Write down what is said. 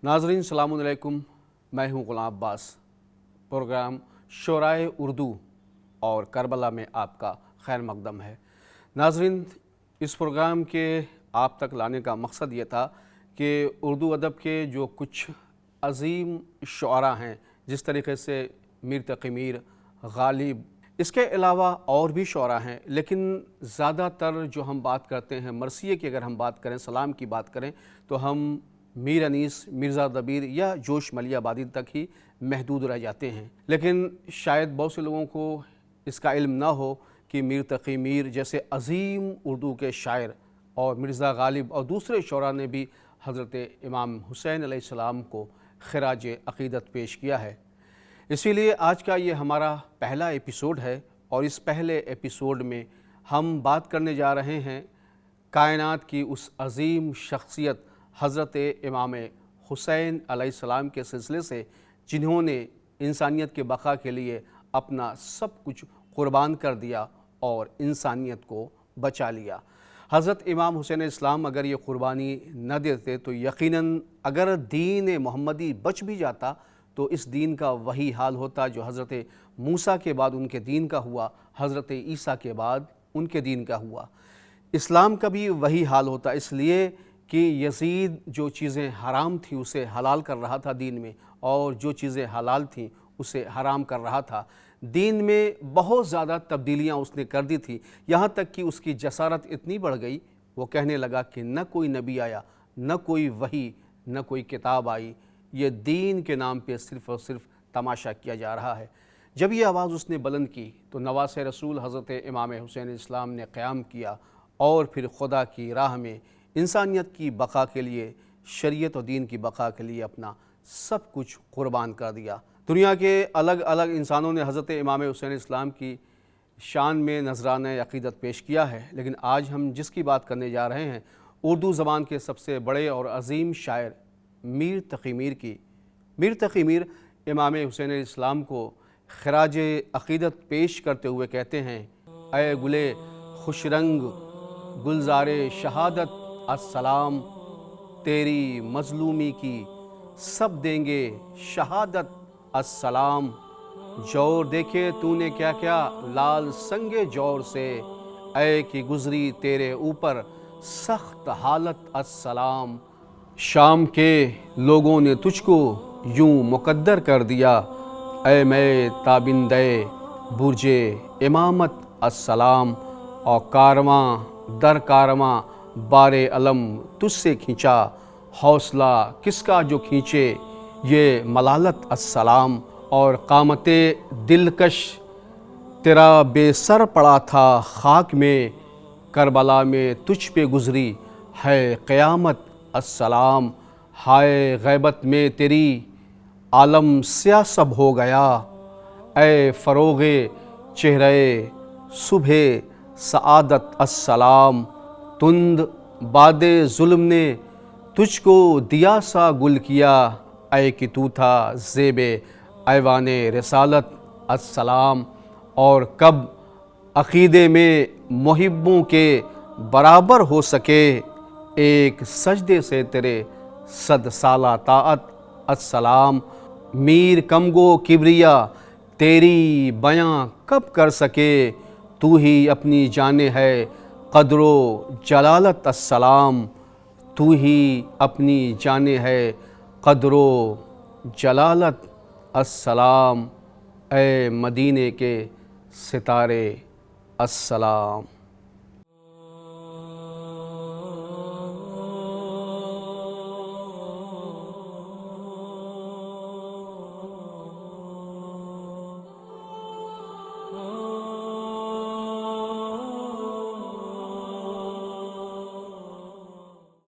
नाज़रीन सलाम अलैकुम, मैं हूँ ग़ुलाम अब्बास। प्रोग्राम शोराए उर्दू और करबला में आपका खैर मक़दम है। नाज़रीन, इस प्रोग्राम के आप तक लाने का मकसद ये था कि उर्दू अदब के जो कुछ अज़ीम शुअरा हैं, जिस तरीक़े से मीर तक़ी मीर, गालिब, इसके अलावा और भी शुअरा हैं, लेकिन ज़्यादातर जो हम बात करते हैं मरसिये की, अगर हम बात करें, सलाम की बात करें, तो हम मीर अनीस, मिर्ज़ा दबीर या जोश मलियाबादी तक ही महदूद रह जाते हैं। लेकिन शायद बहुत से लोगों को इसका इल्म ना हो कि मीर तक़ी मीर जैसे अज़ीम उर्दू के शायर और मिर्ज़ा गालिब और दूसरे शुअरा ने भी हज़रत इमाम हुसैन अलैहिस्सलाम को ख़िराज अक़ीदत पेश किया है। इसीलिए आज का ये हमारा पहला एपिसोड है और इस पहले एपिसोड में हम बात करने जा रहे हैं कायनात की उस अज़ीम शख्सियत हज़रत इमाम हुसैन अलैहिस्सलाम के सिलसिले से, जिन्होंने इंसानियत के बक़ा के लिए अपना सब कुछ क़ुर्बान कर दिया और इंसानियत को बचा लिया। हज़रत इमाम हुसैन इस्लाम अगर ये क़ुर्बानी न देते तो यकीनन अगर दीन मोहम्मदी बच भी जाता तो इस दीन का वही हाल होता जो हज़रत मूसा के बाद उनके दीन का हुआ, हज़रत ईसा के बाद उनके दीन का हुआ। इस्लाम का भी वही हाल होता, इसलिए कि यज़ीद जो चीज़ें हराम थी उसे हलाल कर रहा था दीन में, और जो चीज़ें हलाल थीं उसे हराम कर रहा था। दीन में बहुत ज़्यादा तब्दीलियाँ उसने कर दी थी, यहाँ तक कि उसकी जसारत इतनी बढ़ गई, वो कहने लगा कि न कोई नबी आया, न कोई वही, न कोई किताब आई, ये दीन के नाम पे सिर्फ़ और सिर्फ तमाशा किया जा रहा है। जब ये आवाज़ उसने बुलंद की तो नवासे रसूल हज़रत इमाम हुसैन इस्लाम ने क़याम किया और फिर खुदा की राह में इंसानियत की बक़ा के लिए, शरीयत और दीन की बक़ा के लिए अपना सब कुछ क़ुर्बान कर दिया। दुनिया के अलग अलग इंसानों ने हज़रत इमाम हुसैन इस्लाम की शान में नज़राने अक़ीदत पेश किया है, लेकिन आज हम जिसकी बात करने जा रहे हैं उर्दू ज़बान के सबसे बड़े और अज़ीम शायर मीर तक़ी मीर की। मीर तक़ी मीर इमाम हुसैन इस्लाम को ख़िराज अक़ीदत पेश करते हुए कहते हैं, ऐ गुले खुश रंग गुलज़ारे शहादत अस्सलाम, तेरी मज़लूमी की सब देंगे शहादत अस्सलाम। जौर देखे तूने क्या क्या लाल संगे जौर से, ऐ कि गुज़री तेरे ऊपर सख्त हालत अस्सलाम। शाम के लोगों ने तुझको यूं मुक़द्दर कर दिया, ऐ मैं ताबिंदे बुर्जे इमामत अस्सलाम। और कारवां दर कारवां बारे अलम तुझसे खींचा, हौसला किसका जो खींचे ये मलालत अस्सलाम। और क़ामते दिलकश तेरा बेसर पड़ा था खाक में, करबला में तुझ पे गुज़री है क़यामत अस्सलाम। हाय ग़ैबत में तेरी आलम स्या सब हो गया, ऐ फ़रोग़े चेहरे सुबह सआदत अस्सलाम। तुंद बादे ज़ुल्म ने तुझको दिया सा गुल किया, ऐ कि तू था ज़ेबे ऐवाने रिसालत अस्सलाम। और कब अक़ीदे में मुहिब्बों के बराबर हो सके, एक सजदे से तेरे सद साला ताअत अस्सलाम। मीर कमगो किबरिया तेरी बयां कब कर सके, तू ही अपनी जाने है क़द्रो जलालत अस्सलाम। तू ही अपनी जाने है क़द्रो जलालत अस्सलाम। ए मदीने के सितारे अस्सलाम।